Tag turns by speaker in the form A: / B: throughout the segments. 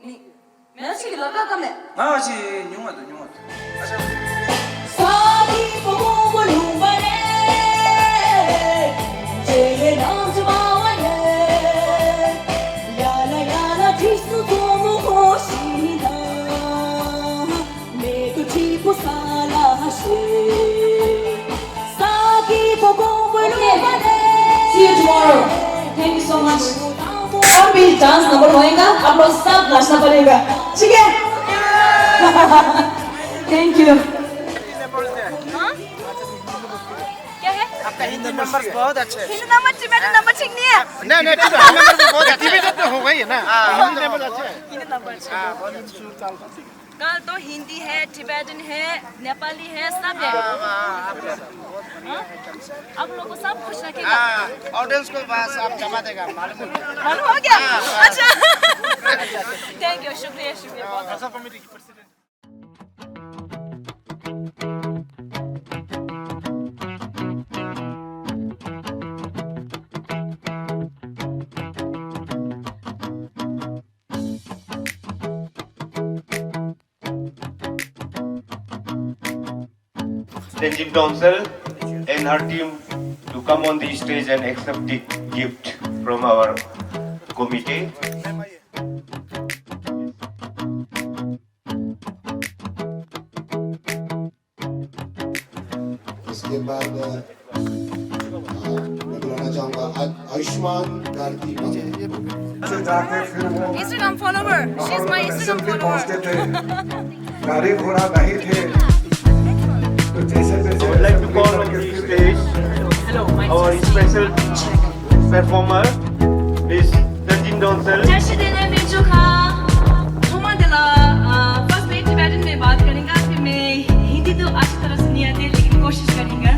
A: मैं उसकी लड़का कम है
B: हाँ जी न्यूमा अच्छा
A: सादी पोमलू बने जेले नाम जमावने याला जिसनु tomu hoshina me to tipo sala hashe सादी पोमलू बने see you tomorrow thank you so much और भी डांस नंबर होएगा आप लोग सब नाचना पड़ेगा ठीक है थैंक यू क्या है
C: आपका हिंदी नंबर बहुत अच्छे हैं
A: हिंदी नंबर टिबेटन नंबर ठीक नहीं है
C: नहीं टिबेटन नंबर बहुत अच्छे टिबेटन तो हो गई है ना हिंदी नंबर अच्छे हैं
A: हिंदी नंबर अच्छा
C: बहुत अच्छे
A: कल तो हिंदी है टिबेटन है नेपाली है सब है आप लोगों को सब खुश रखेगा
C: ऑडियंस को बस आप जमा देगा
A: मालूम हो गया अच्छा थैंक यू शुक्रिया
C: बहुत कमेटी की president
D: Tenzin Donsel and her team to come on the stage and accept the gift from our committee.
E: इसके बाद मैं बुलाना चाहूँगा आयुष्मान भारती
F: से जाके फिर वो
A: Instagram follower she's my Instagram
F: भी पहुँचते
A: follower
F: थे गाड़ी घोड़ा नहीं थे तो जैसे
D: I would like to call on the stage our special performer, Miss Tenzin Donsel.
A: Tashi देने Menchukha हमारा फर्स्ट में टिबेटन में बात करेंगे फिर मैं हिंदी तो अच्छी तरह से नहीं आती लेकिन कोशिश करेंगे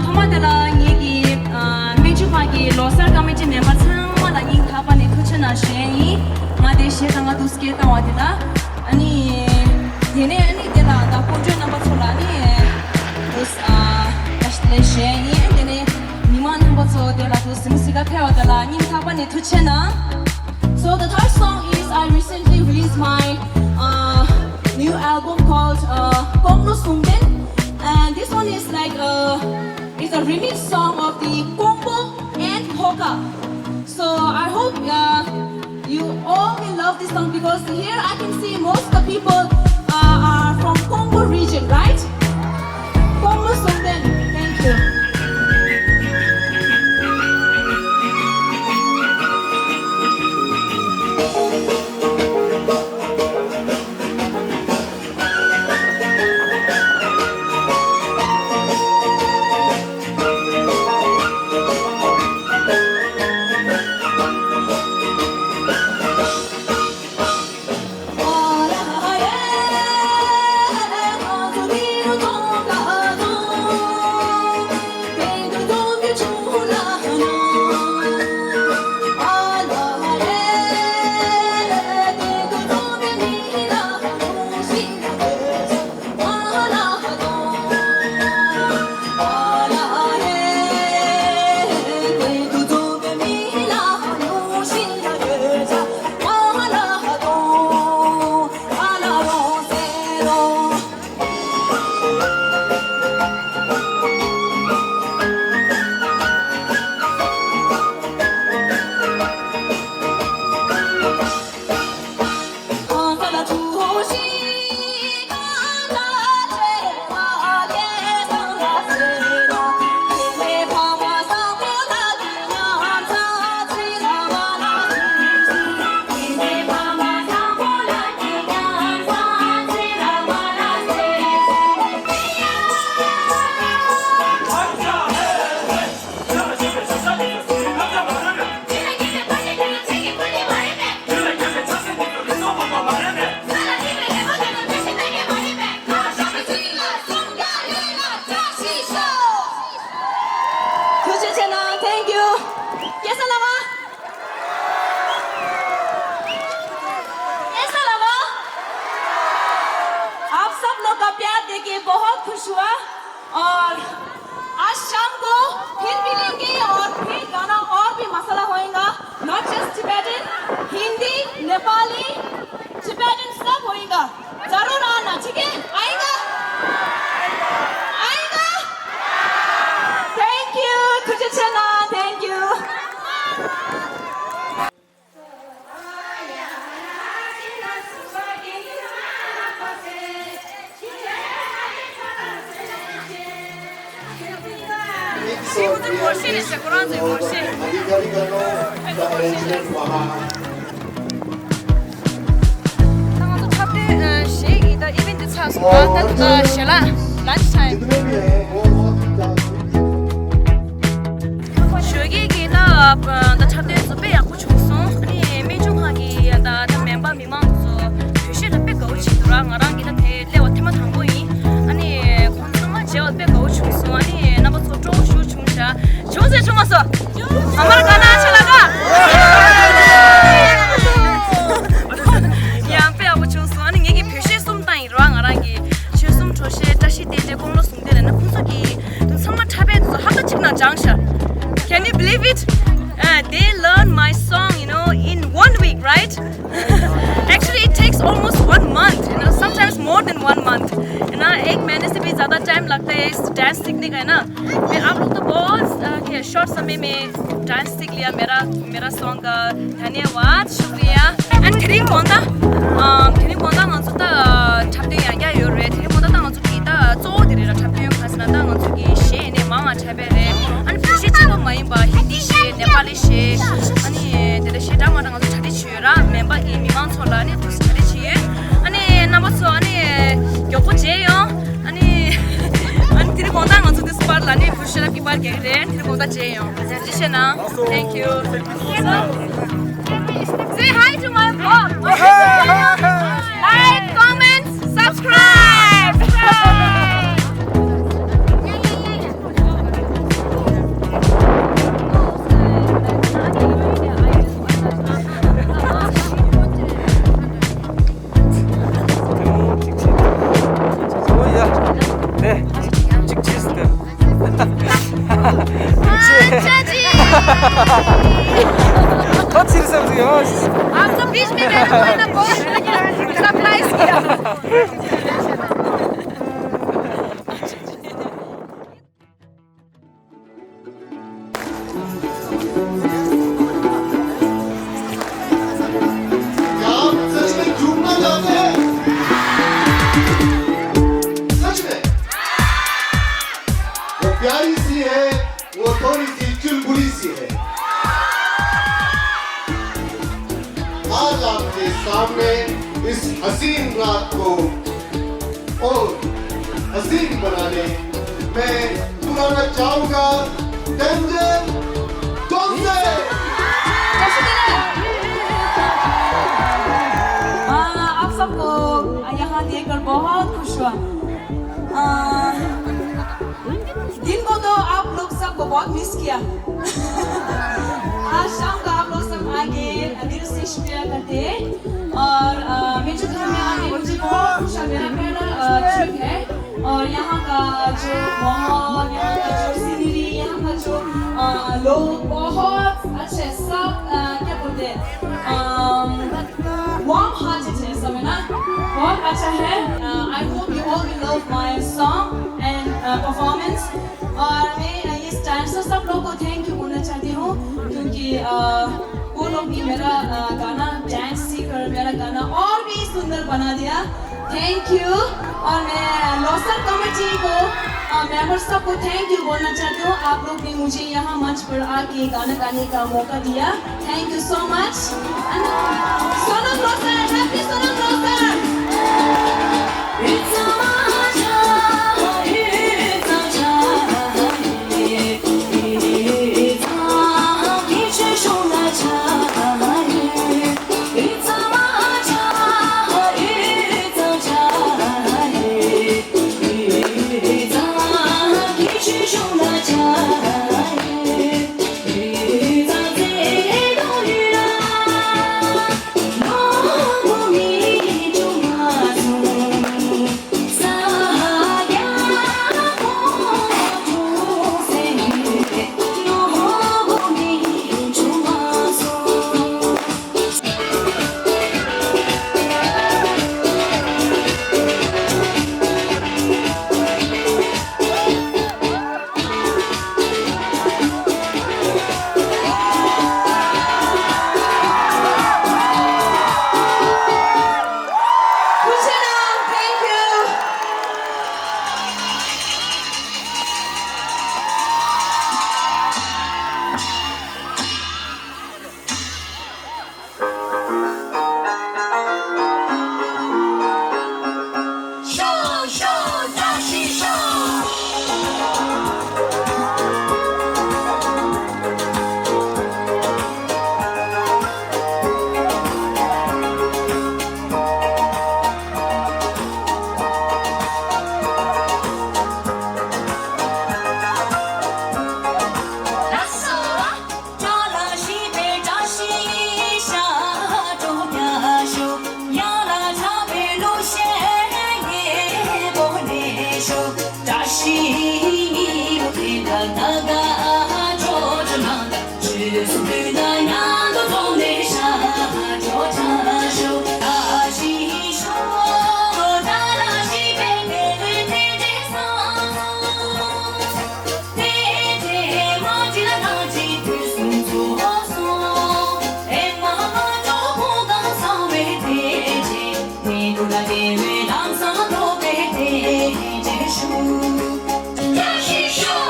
A: हमारा ये कि Menchukha की लोसर कमेटी मेंबर हमारा इन खापा ने कुछ ना शेयी मादेशी तंगा दूसरे तंवादिला अनि देने अनि देला दा पोजो नंबर सोलानी उस actually शेयी देने निमान नंबर सो देला दूसरे मुसिका फेवदला इन खापा ने कुछ ना So the third song is I recently released my new album called Konglo Sungden and this one is like it's a remix song of the Kongbo and Hoka. So I hope you all will love this song because here I can see most of the people are from Kongbo region, right? Konglo Sungden. Thank you. खुश हुआ और आज शाम को फिर मिलेंगे और फिर गाना और भी मसाला होएगा not just Tibetan Hindi Nepali Tibetan सब होएगा जरूर आना ठीक है आएगा आएगा Thank you Thukjechey thank you
E: इधर अधिकारी गणों का अरेंजमेंट वहाँ
A: lunchtime
E: जितने भी हैं वो
A: Shoghi ki da chapte so pe ya kuch so ani Menchukha ki da member mimang so physhe da pe go chi dura ngarang ki da the le wa thema thangbo yi ani khonsama je pe go chu so ani na ba so tro shu chung sha chung se chung so amar gana acha laga yang pe abu chung so ani nge ki physhe sum tai ra ngarang ki che sum thoshe tashi de je kong lo sum de na khonsa ki sama thabe so ha ka chikna jangsha Can you believe it? They learn my song, in 1 week, right? Actually, it takes almost 1 month, sometimes more than 1 month. एक महीने से भी ज़्यादा time लगता है इस dance सीखने का है ना मैं आप लोग तो बहुत शॉर्ट समय में डांस सीख लिया मेरा सॉन्ग का धन्यवाद शुक्रिया एंड थ्री मोंदा नंसुता छापते या यो रे थ्री मोंदा नंसु कीता चो दिरेरा छापते यो खासना ता नंसु की शे ने मामा छापे रे अनि फिशी चिनो माइ बा हिंदी शे नेपाली शे अनि तेरे शे डामा नंसु छाटी छुरा मेंबा की मिमां छोला नि तुस छाटी छिए अनि नमस्ते अनि 요거 제요 아니 들고 온다는 것도 스파를 아니 부셔라 기발 게래 들고 온다 제요 지시나 thank you say hi to my vlog like comment subscribe आप सब बीच में रहना पड़ना बहुत सरप्राइज किया
E: क्या आप सच में झूमना चाहते हैं सच में वो प्यारी सी है वो थोड़ी सी चुलबुली सी है आज आपके सामने इस हसीन रात को और हसीन बनाने मैं बुलाना चाहूंगा तेंजिन डोंसेल
A: आप सबको यहाँ देखकर बहुत खुश हुआ दिन को तो आप लोग सबको बहुत मिस किया आज शाम को आप लोग सब आगे दिल से शुक्रिया करते हैं और मेंचुखा में आने मुझे बहुत खुशी मेरा पहला ट्रिप है और यहाँ का जो माहौल यहाँ का जो सीनरी यहाँ का जो लोग बहुत अच्छे सब क्या बोलते हैं warm hearted है सब है ना बहुत अच्छा है I hope you all will love my song and performance और मैं इस डांसर सब लोगों को थैंक यू बोलना चाहती हूँ क्योंकि वो लोग भी मेरा गाना डांस सीखकर मेरा गाना और भी सुंदर बना दिया थैंक यू और मैं लॉसर कमेटी को मेंबर्स सबको थैंक यू बोलना चाहती हूँ आप लोग ने मुझे यहाँ मंच पर आके गाना गाने का मौका दिया thank you so much Sonam loser happy Sonam loser me लगे वे डांसों पे तेरे शू Tashi show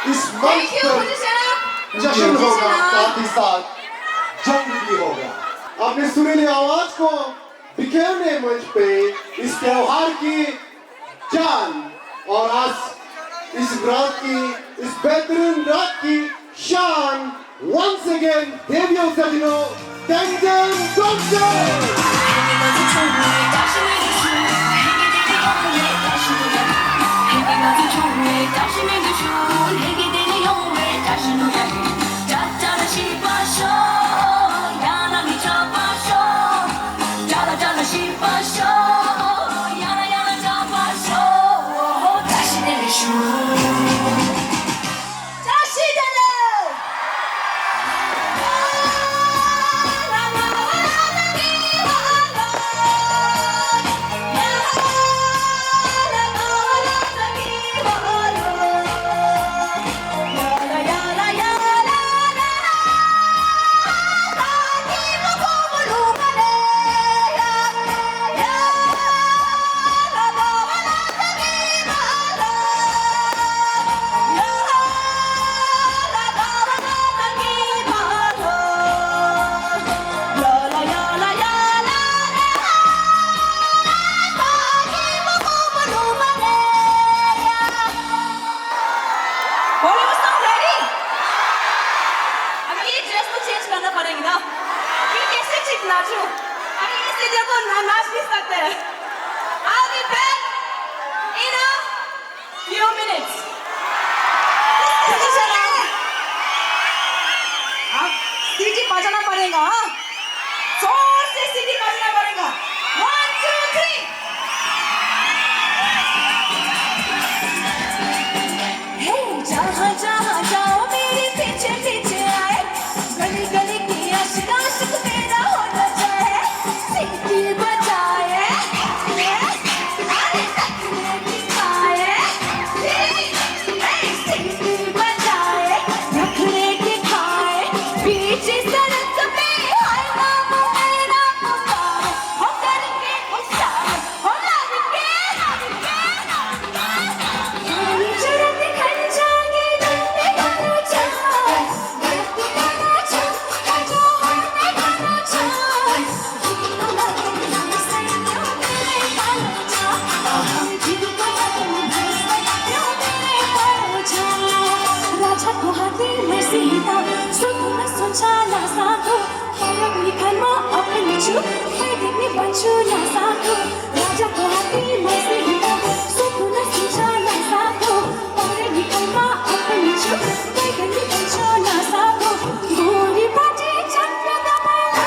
E: इस मंच पर जश्न होगा, साथ ही साथ जंग भी होगा। अपने सुरीली आवाज को बिखेरने मंच पे इस त्योहार की जान और आज इस रात की, इस बेहतरीन रात की शान once again debuts Sajino Tenzin Donsel.
A: I'll be back in a few minutes. अब सीटी बजाना पड़ेगा, जोर से सीटी बजाना पड़ेगा. 1, 2, 3. Hey, जहाँ जहाँ जाओ मेरे पीछे पीछे आए, गली गली की आशिक आशिक मेरा होना चाहे. सीटी बजाए, अरे टकरे दिखाए, सीटी बजाए, नखरे दिखाए, बीच सड़क पे हाय मामू मेरा पुकार, हो करके उसार, हो लड़के चुरत खन जागे डंडे गाना चाय, डंडे गाना चाय, जो होने गाना चाय, राजा को हाथी में सीता, सुन सुचाला साधु, हरक निखन मा अपनी चुप, हेडिंग बंचू ना साधु. राजा को हाथी में सीता, सुन सुचाला साधु, हरक निखन मा अपनी चुप, हेडिंग बंचू ना साधु. गोरी बाजी चंद्र दमाला,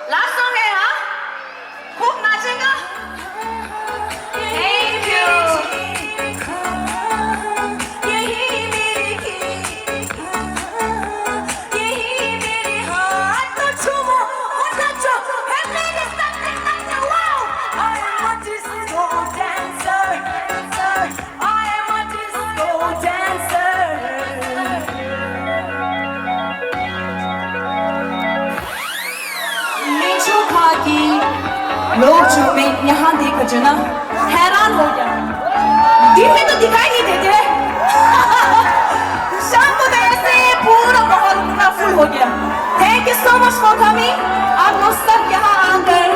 A: Last song है हाँ? खूब नाचेगा? Thank you. जो मैं यहाँ देखा जो ना हैरान हो गया दिन में तो दिखाई नहीं देते शाम को तो ऐसे पूरा माहौल पूरा फुल हो गया thank you so much for coming आप लोग सब यहाँ आकर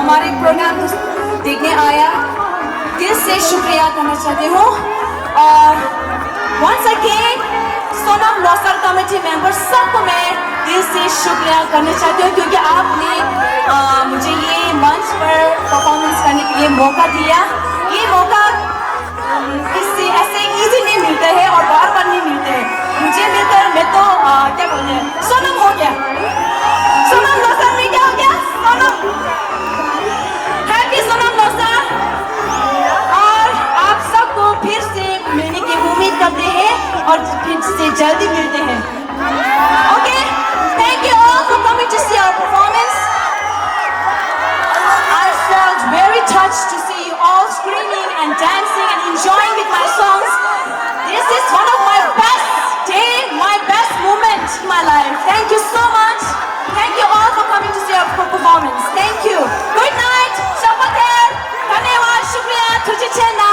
A: हमारे प्रोग्राम को देखने आया दिल से शुक्रिया करना चाहती हूँ और once again Sonam loser committee member सबको मैं दिल से शुक्रिया करना चाहती हूँ क्योंकि आपने मुझे ये मंच पर परफॉर्मेंस करने के लिए मौका दिया ये मौका इससे ऐसे इजी नहीं मिलते हैं और बार बार नहीं मिलते हैं मुझे मिलकर मैं तो क्या बोलते हैं सोनम हो गया सोनम लॉसर में क्या हो गया सोनम हैप्पी सोनम लॉसर और आप सबको फिर से मिलने की उम्मीद करते हैं और फिर से जल्दी मिलते हैं okay thank you all for coming to see our performance I felt very touched to see you all screaming and dancing and enjoying with my songs. This is one of my best day, my best moment in my life. Thank you so much. Thank you all for coming to see our performance. Thank you. Good night. Shapatel. Dhanyawad. Shukriya. Thukjechey na.